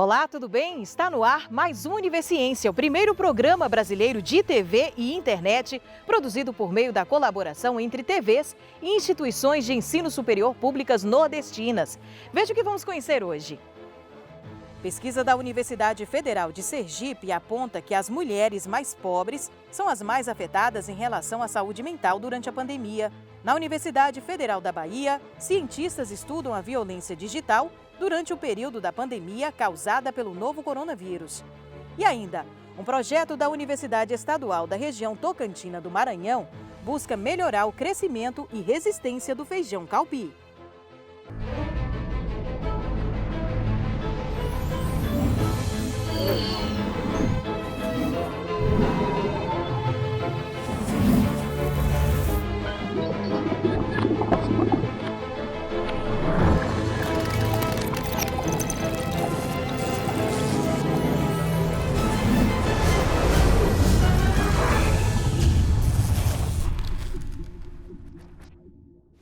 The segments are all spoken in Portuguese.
Olá, tudo bem? Está no ar mais um Universiciência, o primeiro programa brasileiro de TV e internet, produzido por meio da colaboração entre TVs e instituições de ensino superior públicas nordestinas. Veja o que vamos conhecer hoje. Pesquisa da Universidade Federal de Sergipe aponta que as mulheres mais pobres são as mais afetadas em relação à saúde mental durante a pandemia. Na Universidade Federal da Bahia, cientistas estudam a violência digital durante o período da pandemia causada pelo novo coronavírus. E ainda, um projeto da Universidade Estadual da região Tocantina do Maranhão busca melhorar o crescimento e resistência do feijão calbi.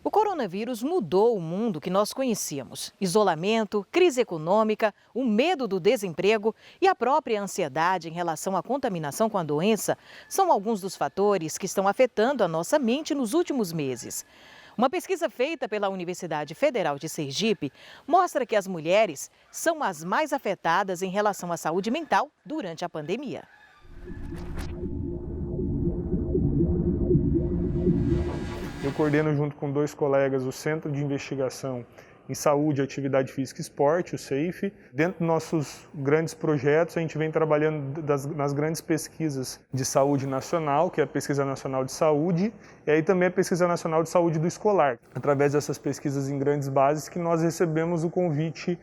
O coronavírus mudou o mundo que nós conhecíamos. Isolamento, crise econômica, o medo do desemprego e a própria ansiedade em relação à contaminação com a doença são alguns dos fatores que estão afetando a nossa mente nos últimos meses. Uma pesquisa feita pela Universidade Federal de Sergipe mostra que as mulheres são as mais afetadas em relação à saúde mental durante a pandemia. Eu coordeno junto com dois colegas o Centro de Investigação em Saúde, Atividade Física e Esporte, o CEIF. Dentro dos nossos grandes projetos, a gente vem trabalhando nas grandes pesquisas de saúde nacional, que é a Pesquisa Nacional de Saúde, e aí também a Pesquisa Nacional de Saúde do Escolar. Através dessas pesquisas em grandes bases que nós recebemos o convite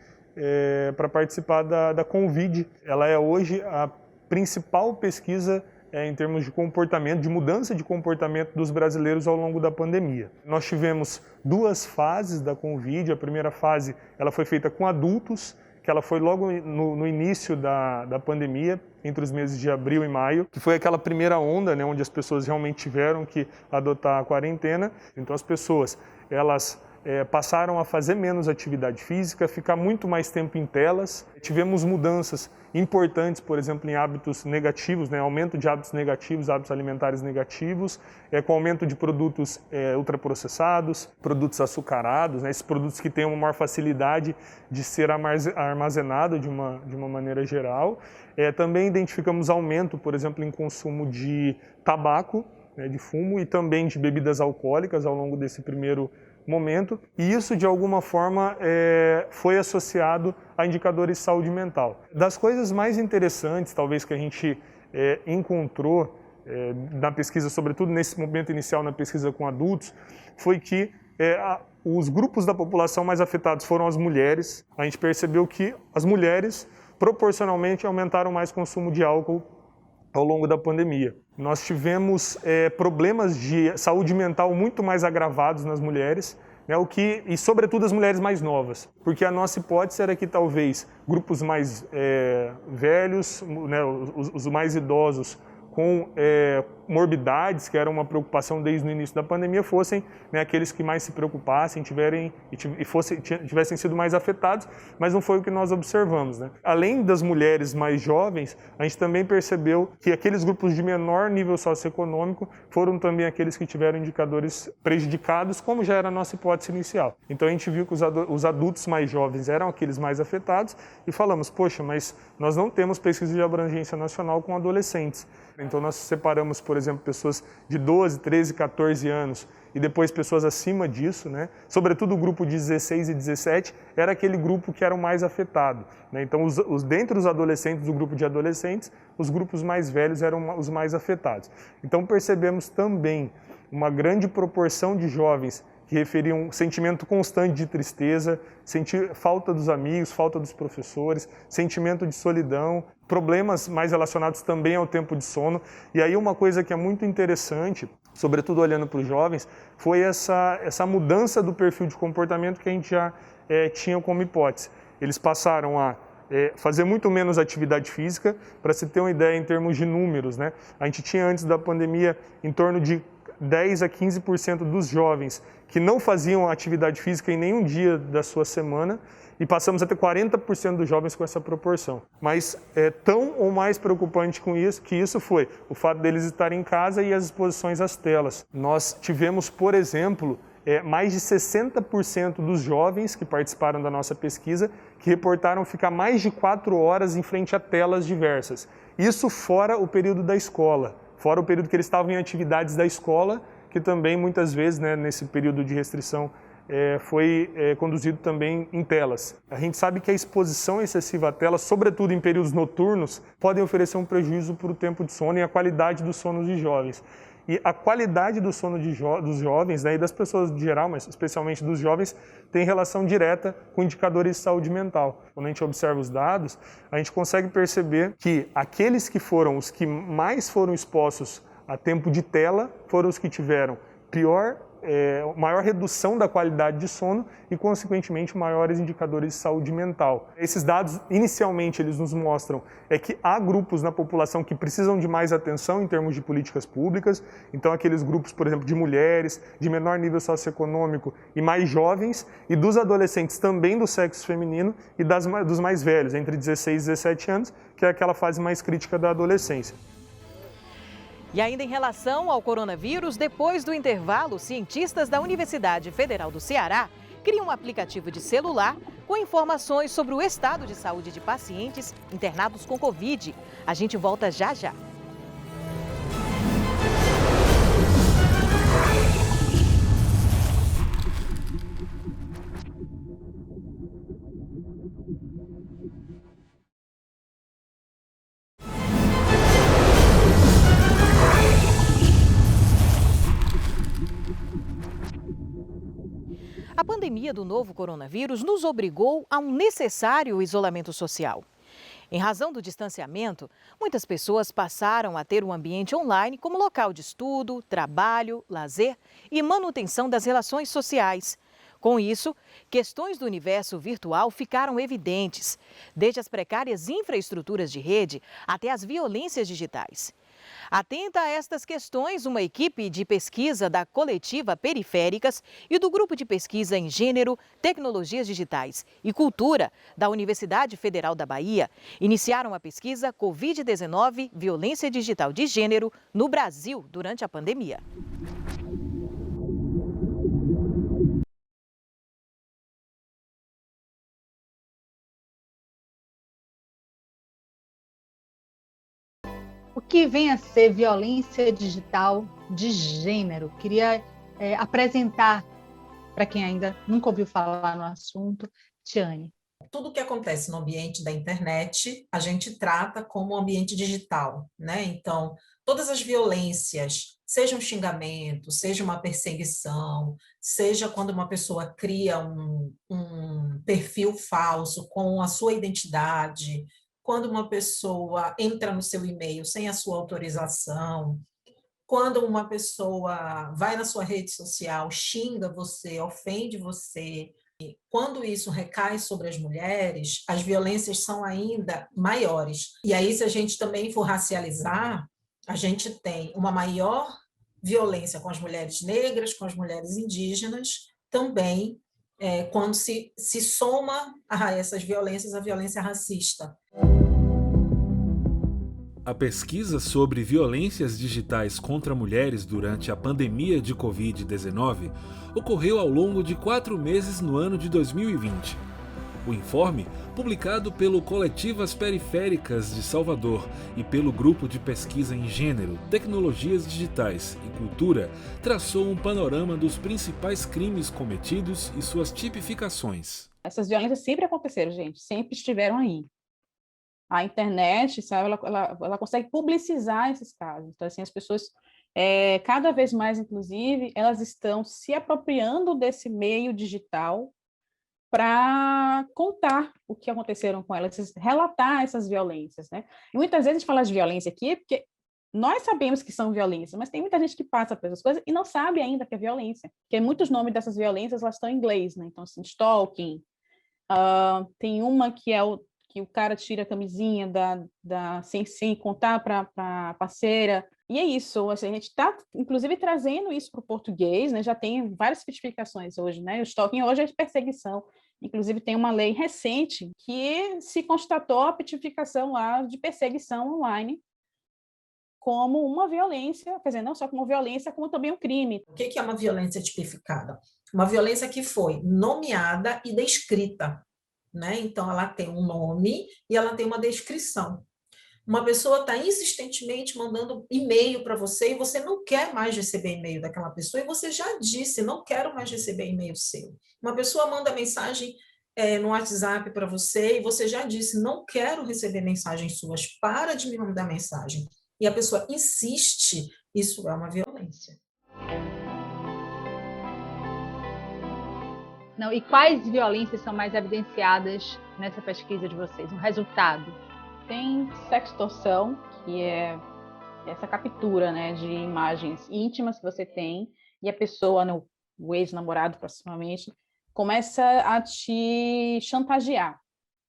para participar da Convide. Ela é hoje a principal pesquisa em termos de comportamento, de mudança de comportamento dos brasileiros ao longo da pandemia. Nós tivemos duas fases da Convide. A primeira fase ela foi feita com adultos, que ela foi logo no início da pandemia, entre os meses de abril e maio, que foi aquela primeira onda, né, onde as pessoas realmente tiveram que adotar a quarentena. Então as pessoas, elas passaram a fazer menos atividade física, ficar muito mais tempo em telas. Tivemos mudanças importantes, por exemplo, em hábitos negativos, né? Aumento de hábitos negativos, hábitos alimentares negativos, com aumento de produtos ultraprocessados, produtos açucarados, né? Esses produtos que têm uma maior facilidade de ser armazenado de uma maneira geral. Também identificamos aumento, por exemplo, em consumo de tabaco, né, de fumo, e também de bebidas alcoólicas ao longo desse primeiro momento, e isso de alguma forma foi associado a indicadores de saúde mental. Das coisas mais interessantes, talvez, que a gente encontrou na pesquisa, sobretudo nesse momento inicial na pesquisa com adultos, foi que os grupos da população mais afetados foram as mulheres. A gente percebeu que as mulheres proporcionalmente aumentaram mais consumo de álcool ao longo da pandemia. Nós tivemos problemas de saúde mental muito mais agravados nas mulheres, né, e sobretudo as mulheres mais novas, porque a nossa hipótese era que talvez grupos mais velhos, né, os mais idosos com morbidades, que era uma preocupação desde o início da pandemia, fossem, né, aqueles que mais se preocupassem, tivessem sido mais afetados, mas não foi o que nós observamos, né? Além das mulheres mais jovens, a gente também percebeu que aqueles grupos de menor nível socioeconômico foram também aqueles que tiveram indicadores prejudicados, como já era a nossa hipótese inicial. Então a gente viu que os adultos mais jovens eram aqueles mais afetados e falamos, poxa, mas nós não temos pesquisa de abrangência nacional com adolescentes. Então nós separamos, por exemplo, pessoas de 12, 13, 14 anos e depois pessoas acima disso, né? Sobretudo o grupo de 16 e 17 era aquele grupo que era o mais afetado, né? Então dentre os adolescentes, do grupo de adolescentes, os grupos mais velhos eram os mais afetados. Então percebemos também uma grande proporção de jovens que referiam um sentimento constante de tristeza, falta dos amigos, falta dos professores, sentimento de solidão, problemas mais relacionados também ao tempo de sono. E aí uma coisa que é muito interessante, sobretudo olhando para os jovens, foi essa mudança do perfil de comportamento que a gente já tinha como hipótese. Eles passaram a fazer muito menos atividade física. Para se ter uma ideia em termos de números, né? A gente tinha antes da pandemia em torno de 10 a 15% dos jovens que não faziam atividade física em nenhum dia da sua semana, e passamos a ter 40% dos jovens com essa proporção. Mas tão ou mais preocupante que isso foi o fato deles estarem em casa e as exposições às telas. Nós tivemos, por exemplo, mais de 60% dos jovens que participaram da nossa pesquisa que reportaram ficar mais de 4 horas em frente a telas diversas. Isso fora o período da escola, fora o período que eles estavam em atividades da escola, que também muitas vezes, né, nesse período de restrição, foi conduzido também em telas. A gente sabe que a exposição excessiva à tela, sobretudo em períodos noturnos, podem oferecer um prejuízo para o tempo de sono e a qualidade do sono dos jovens. E a qualidade do sono dos jovens, né, e das pessoas em geral, mas especialmente dos jovens, tem relação direta com indicadores de saúde mental. Quando a gente observa os dados, a gente consegue perceber que aqueles que foram os que mais foram expostos a tempo de tela foram os que tiveram maior redução da qualidade de sono e, consequentemente, maiores indicadores de saúde mental. Esses dados, inicialmente, eles nos mostram que há grupos na população que precisam de mais atenção em termos de políticas públicas, então aqueles grupos, por exemplo, de mulheres, de menor nível socioeconômico e mais jovens, e dos adolescentes também do sexo feminino e dos mais velhos, entre 16 e 17 anos, que é aquela fase mais crítica da adolescência. E ainda em relação ao coronavírus, depois do intervalo, cientistas da Universidade Federal do Ceará criam um aplicativo de celular com informações sobre o estado de saúde de pacientes internados com Covid. A gente volta já já. A pandemia do novo coronavírus nos obrigou a um necessário isolamento social. Em razão do distanciamento, muitas pessoas passaram a ter um ambiente online como local de estudo, trabalho, lazer e manutenção das relações sociais. Com isso, questões do universo virtual ficaram evidentes, desde as precárias infraestruturas de rede até as violências digitais. Atenta a estas questões, uma equipe de pesquisa da coletiva Periféricas e do Grupo de Pesquisa em Gênero, Tecnologias Digitais e Cultura da Universidade Federal da Bahia iniciaram a pesquisa Covid-19 Violência Digital de Gênero no Brasil durante a pandemia. O que vem a ser violência digital de gênero? Queria apresentar para quem ainda nunca ouviu falar no assunto, Tiane. Tudo que acontece no ambiente da internet, a gente trata como ambiente digital, né? Então, todas as violências, seja um xingamento, seja uma perseguição, seja quando uma pessoa cria um perfil falso com a sua identidade, quando uma pessoa entra no seu e-mail sem a sua autorização, quando uma pessoa vai na sua rede social, xinga você, ofende você, quando isso recai sobre as mulheres, as violências são ainda maiores. E aí, se a gente também for racializar, a gente tem uma maior violência com as mulheres negras, com as mulheres indígenas, também quando se soma a essas violências a violência racista. A pesquisa sobre violências digitais contra mulheres durante a pandemia de Covid-19 ocorreu ao longo de 4 meses no ano de 2020. O informe, publicado pelo Coletivas Periféricas de Salvador e pelo Grupo de Pesquisa em Gênero, Tecnologias Digitais e Cultura, traçou um panorama dos principais crimes cometidos e suas tipificações. Essas violências sempre aconteceram, gente, sempre estiveram aí. A internet, sabe, ela consegue publicizar esses casos. Então, assim, as pessoas, cada vez mais, inclusive, elas estão se apropriando desse meio digital para contar o que aconteceram com elas, relatar essas violências, né? E muitas vezes a gente fala de violência aqui porque nós sabemos que são violências, mas tem muita gente que passa por essas coisas e não sabe ainda que é violência, porque muitos nomes dessas violências elas estão em inglês, né? Então, assim, stalking, tem uma que é que o cara tira a camisinha sem contar para a parceira. E é isso, assim, a gente está, inclusive, trazendo isso para o português, né? Já tem várias tipificações hoje, né? O stalking hoje é perseguição. Inclusive, tem uma lei recente que se constatou a tipificação lá de perseguição online como uma violência, quer dizer, não só como violência, como também um crime. O que é uma violência tipificada? Uma violência que foi nomeada e descrita, né? Então, ela tem um nome e ela tem uma descrição. Uma pessoa está insistentemente mandando e-mail para você e você não quer mais receber e-mail daquela pessoa e você já disse, não quero mais receber e-mail seu. Uma pessoa manda mensagem no WhatsApp para você e você já disse, não quero receber mensagens suas, para de me mandar mensagem. E a pessoa insiste, isso é uma violência. Não, e quais violências são mais evidenciadas nessa pesquisa de vocês? Um resultado? Tem sextorção, que é essa captura, né, de imagens íntimas que você tem, e a pessoa, o ex-namorado, proximamente, começa a te chantagear,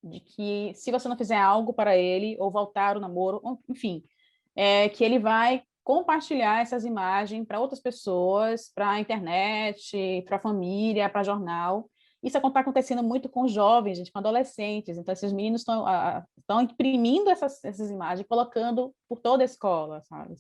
de que se você não fizer algo para ele, ou voltar o namoro, enfim, que ele vai compartilhar essas imagens para outras pessoas, para a internet, para a família, para jornal. Isso está acontecendo muito com jovens, gente, com adolescentes. Então, esses meninos estão imprimindo essas imagens, colocando por toda a escola, sabe?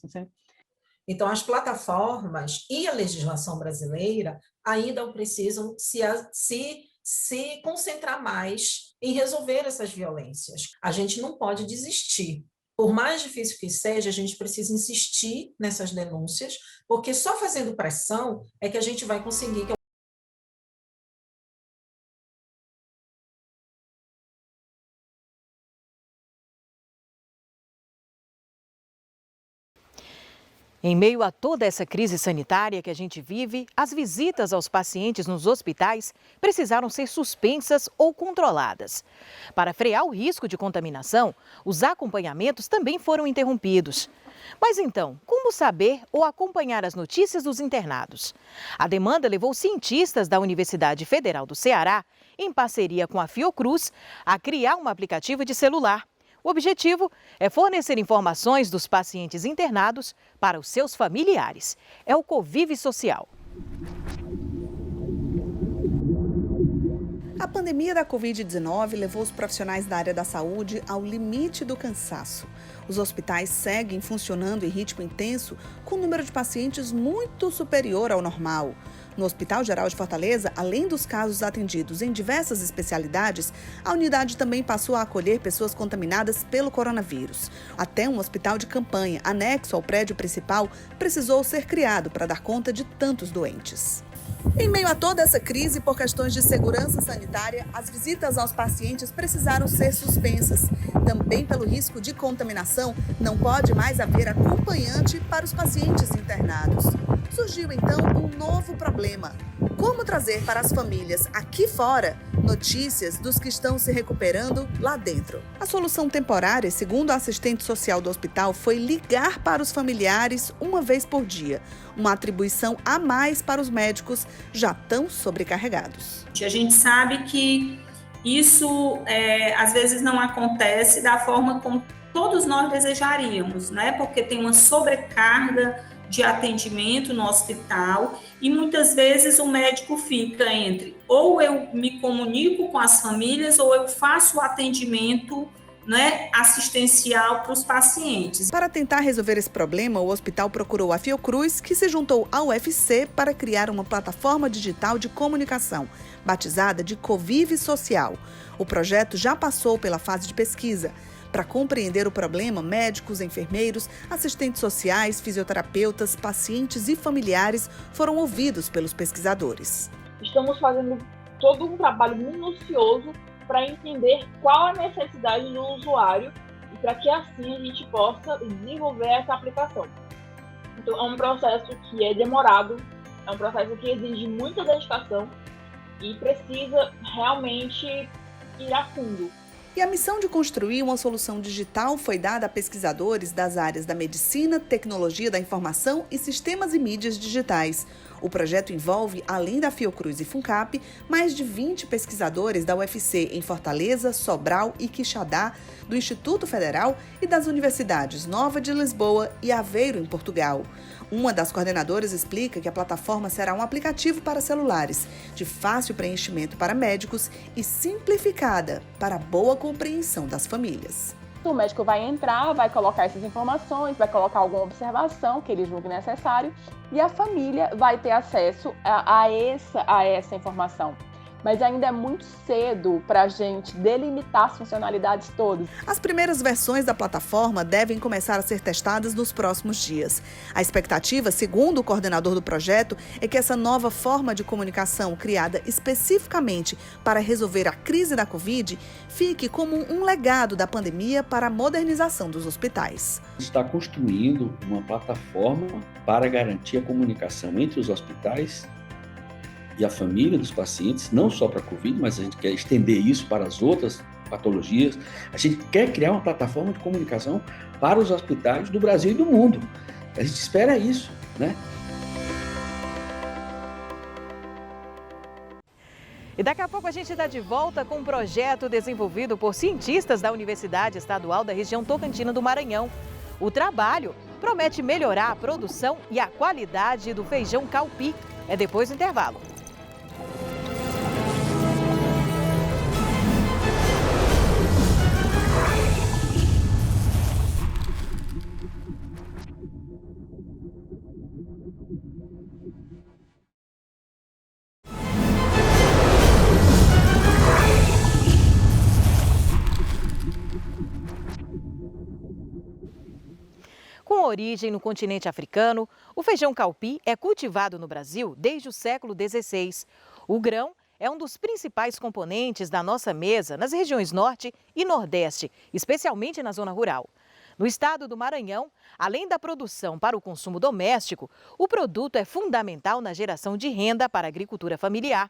Então, as plataformas e a legislação brasileira ainda precisam se concentrar mais em resolver essas violências. A gente não pode desistir. Por mais difícil que seja, a gente precisa insistir nessas denúncias, porque só fazendo pressão é que a gente vai conseguir que Em meio a toda essa crise sanitária que a gente vive, as visitas aos pacientes nos hospitais precisaram ser suspensas ou controladas. Para frear o risco de contaminação, os acompanhamentos também foram interrompidos. Mas então, como saber ou acompanhar as notícias dos internados? A demanda levou cientistas da Universidade Federal do Ceará, em parceria com a Fiocruz, a criar um aplicativo de celular. O objetivo é fornecer informações dos pacientes internados para os seus familiares. É o Convive Social. A pandemia da Covid-19 levou os profissionais da área da saúde ao limite do cansaço. Os hospitais seguem funcionando em ritmo intenso, com um número de pacientes muito superior ao normal. No Hospital Geral de Fortaleza, além dos casos atendidos em diversas especialidades, a unidade também passou a acolher pessoas contaminadas pelo coronavírus. Até um hospital de campanha, anexo ao prédio principal, precisou ser criado para dar conta de tantos doentes. Em meio a toda essa crise, por questões de segurança sanitária, as visitas aos pacientes precisaram ser suspensas. Também pelo risco de contaminação, não pode mais haver acompanhante para os pacientes internados. Surgiu então um novo problema: como trazer para as famílias aqui fora notícias dos que estão se recuperando lá dentro. A solução temporária, segundo a assistente social do hospital, foi ligar para os familiares uma vez por dia, uma atribuição a mais para os médicos já tão sobrecarregados. A gente sabe que isso às vezes não acontece da forma como todos nós desejaríamos, né? Porque tem uma sobrecarga de atendimento no hospital e muitas vezes o médico fica entre ou eu me comunico com as famílias ou eu faço o atendimento, né, assistencial para os pacientes. Para tentar resolver esse problema, o hospital procurou a Fiocruz, que se juntou ao UFC para criar uma plataforma digital de comunicação, batizada de Convive Social. O projeto já passou pela fase de pesquisa. Para compreender o problema, médicos, enfermeiros, assistentes sociais, fisioterapeutas, pacientes e familiares foram ouvidos pelos pesquisadores. Estamos fazendo todo um trabalho minucioso para entender qual a necessidade do usuário e para que assim a gente possa desenvolver essa aplicação. Então, é um processo que é demorado, é um processo que exige muita dedicação e precisa realmente ir a fundo. E a missão de construir uma solução digital foi dada a pesquisadores das áreas da medicina, tecnologia da informação e sistemas e mídias digitais. O projeto envolve, além da Fiocruz e Funcap, mais de 20 pesquisadores da UFC em Fortaleza, Sobral e Quixadá, do Instituto Federal e das universidades Nova de Lisboa e Aveiro, em Portugal. Uma das coordenadoras explica que a plataforma será um aplicativo para celulares, de fácil preenchimento para médicos e simplificada para a boa compreensão das famílias. O médico vai entrar, vai colocar essas informações, vai colocar alguma observação que ele julgue necessário e a família vai ter acesso a essa informação. Mas ainda é muito cedo para a gente delimitar as funcionalidades todas. As primeiras versões da plataforma devem começar a ser testadas nos próximos dias. A expectativa, segundo o coordenador do projeto, é que essa nova forma de comunicação, criada especificamente para resolver a crise da Covid, fique como um legado da pandemia para a modernização dos hospitais. Está construindo uma plataforma para garantir a comunicação entre os hospitais e a família dos pacientes, não só para a Covid, mas a gente quer estender isso para as outras patologias. A gente quer criar uma plataforma de comunicação para os hospitais do Brasil e do mundo. A gente espera isso, né? E daqui a pouco a gente está de volta com um projeto desenvolvido por cientistas da Universidade Estadual da região Tocantina do Maranhão. O trabalho promete melhorar a produção e a qualidade do feijão calpi. É depois do intervalo. Com origem no continente africano, o feijão calpi é cultivado no Brasil desde o século XVI. O grão é um dos principais componentes da nossa mesa nas regiões Norte e Nordeste, especialmente na zona rural. No estado do Maranhão, além da produção para o consumo doméstico, o produto é fundamental na geração de renda para a agricultura familiar.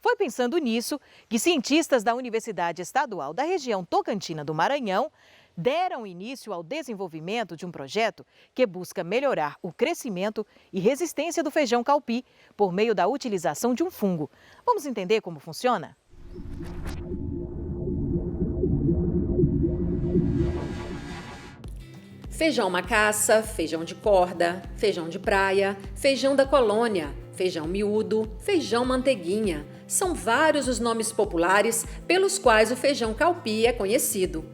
Foi pensando nisso que cientistas da Universidade Estadual da região Tocantina do Maranhão deram início ao desenvolvimento de um projeto que busca melhorar o crescimento e resistência do feijão calpi por meio da utilização de um fungo. Vamos entender como funciona? Feijão macaça, feijão de corda, feijão de praia, feijão da colônia, feijão miúdo, feijão manteiguinha. São vários os nomes populares pelos quais o feijão calpi é conhecido.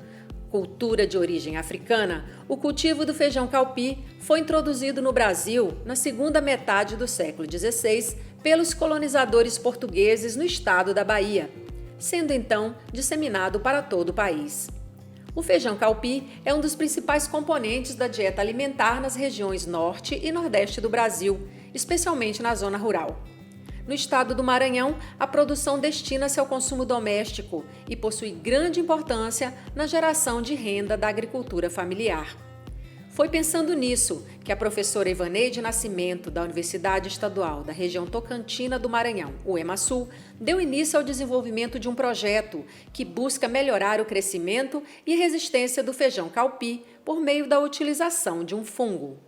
Cultura de origem africana, o cultivo do feijão calpi foi introduzido no Brasil na segunda metade do século XVI pelos colonizadores portugueses no estado da Bahia, sendo então disseminado para todo o país. O feijão calpi é um dos principais componentes da dieta alimentar nas regiões Norte e Nordeste do Brasil, especialmente na zona rural. No estado do Maranhão, a produção destina-se ao consumo doméstico e possui grande importância na geração de renda da agricultura familiar. Foi pensando nisso que a professora Ivaneide Nascimento, da Universidade Estadual da região Tocantina do Maranhão, o EMASul, deu início ao desenvolvimento de um projeto que busca melhorar o crescimento e resistência do feijão calpi por meio da utilização de um fungo.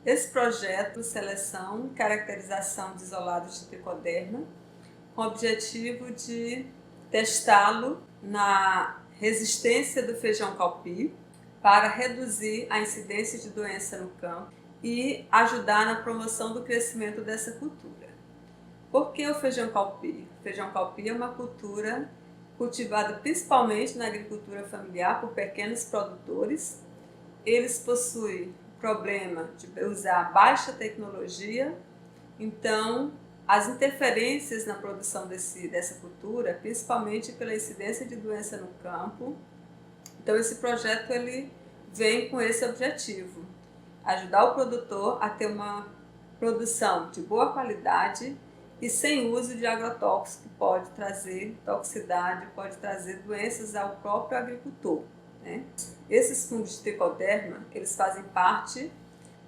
Esse projeto, seleção e caracterização de isolados de tricoderma, com o objetivo de testá-lo na resistência do feijão calpi para reduzir a incidência de doença no campo e ajudar na promoção do crescimento dessa cultura. Por que o feijão calpi? O feijão calpi é uma cultura cultivada principalmente na agricultura familiar por pequenos produtores. Eles possuem problema de usar baixa tecnologia, então as interferências na produção dessa cultura, principalmente pela incidência de doença no campo. Então esse projeto ele vem com esse objetivo, ajudar o produtor a ter uma produção de boa qualidade e sem uso de agrotóxico, que pode trazer toxicidade, pode trazer doenças ao próprio agricultor, né? Esses fungos de tricoderma, eles fazem parte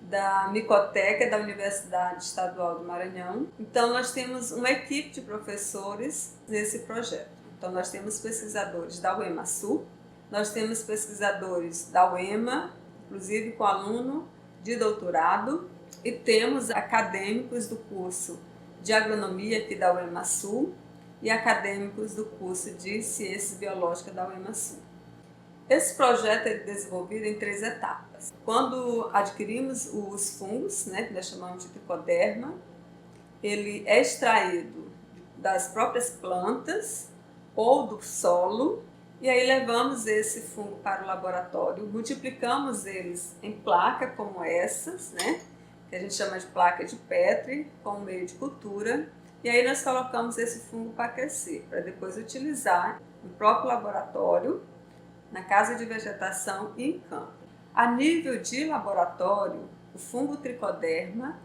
da micoteca da Universidade Estadual do Maranhão. Então nós temos uma equipe de professores nesse projeto. Então nós temos pesquisadores da UEMASul, nós temos pesquisadores da UEMA, inclusive com aluno de doutorado, E temos acadêmicos do curso de agronomia aqui da UEMASul e acadêmicos do curso de ciências biológicas da UEMASul. Esse projeto é desenvolvido em 3 etapas. Quando adquirimos os fungos, né, que nós chamamos de tricoderma, ele é extraído das próprias plantas ou do solo, e aí levamos esse fungo para o laboratório, multiplicamos eles em placa como essas, né, que a gente chama de placa de Petri, com meio de cultura, e aí nós colocamos esse fungo para crescer, para depois utilizar no próprio laboratório, na casa de vegetação e em campo. A nível de laboratório, o fungo tricoderma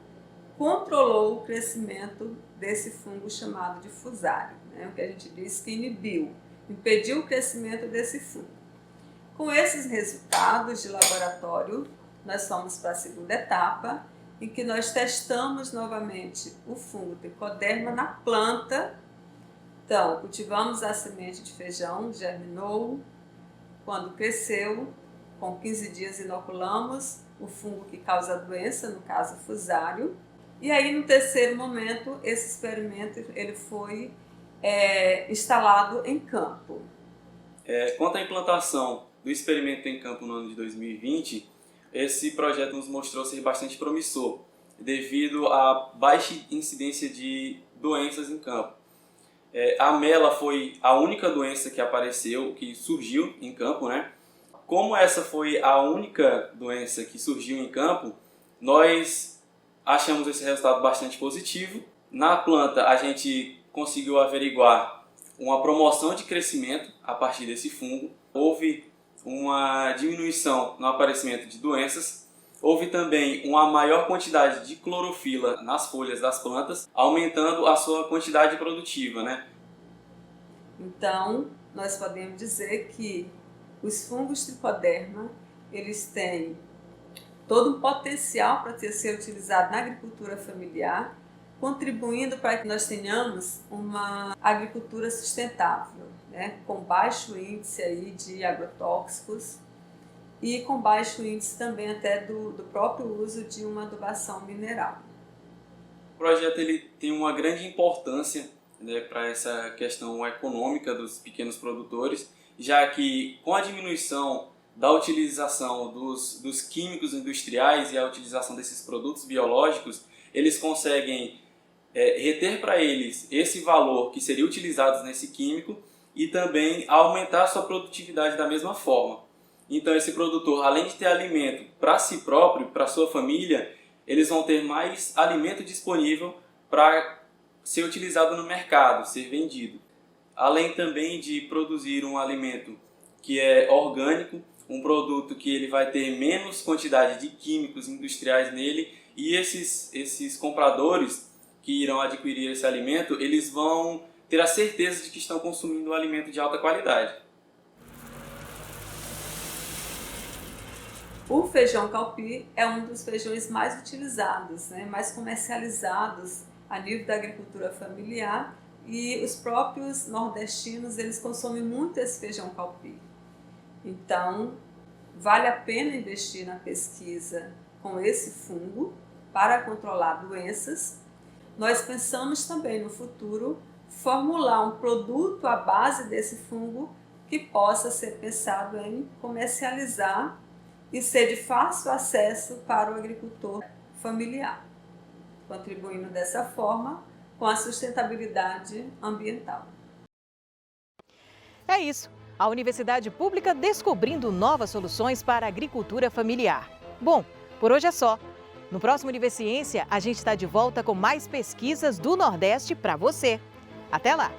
controlou o crescimento desse fungo chamado de fusário, né, o que a gente diz que inibiu, impediu o crescimento desse fungo. Com esses resultados de laboratório, nós fomos para a segunda etapa, em que nós testamos novamente o fungo tricoderma na planta. Então, cultivamos a semente de feijão, germinou, quando cresceu, com 15 dias inoculamos o fungo que causa a doença, no caso fusário, e aí no terceiro momento esse experimento ele foi instalado em campo. Quanto à implantação do experimento em campo no ano de 2020, esse projeto nos mostrou ser bastante promissor, devido à baixa incidência de doenças em campo. A mela foi a única doença que apareceu, que surgiu em campo, né? Como essa foi a única doença que surgiu em campo, nós achamos esse resultado bastante positivo. Na planta, a gente conseguiu averiguar uma promoção de crescimento a partir desse fungo. Houve uma diminuição no aparecimento de doenças. Houve também uma maior quantidade de clorofila nas folhas das plantas, aumentando a sua quantidade produtiva, né? Então, nós podemos dizer que os fungos tricoderma, eles têm todo um potencial para ser utilizado na agricultura familiar, contribuindo para que nós tenhamos uma agricultura sustentável, né, com baixo índice aí de agrotóxicos e com baixo índice também até do próprio uso de uma adubação mineral. O projeto ele tem uma grande importância, né, para essa questão econômica dos pequenos produtores, já que com a diminuição da utilização dos químicos industriais e a utilização desses produtos biológicos, eles conseguem reter para eles esse valor que seria utilizado nesse químico e também aumentar a sua produtividade da mesma forma. Então esse produtor, além de ter alimento para si próprio, para sua família, eles vão ter mais alimento disponível para ser utilizado no mercado, ser vendido. Além também de produzir um alimento que é orgânico, um produto que ele vai ter menos quantidade de químicos industriais nele, e esses compradores que irão adquirir esse alimento, eles vão ter a certeza de que estão consumindo um alimento de alta qualidade. O feijão calpi é um dos feijões mais utilizados, né, mais comercializados a nível da agricultura familiar, e os próprios nordestinos eles consomem muito esse feijão calpi. Então, vale a pena investir na pesquisa com esse fungo para controlar doenças. Nós pensamos também no futuro formular um produto à base desse fungo que possa ser pensado em comercializar e ser de fácil acesso para o agricultor familiar, contribuindo dessa forma com a sustentabilidade ambiental. É isso. A Universidade Pública descobrindo novas soluções para a agricultura familiar. Bom, por hoje é só. No próximo Universiência, a gente está de volta com mais pesquisas do Nordeste para você. Até lá!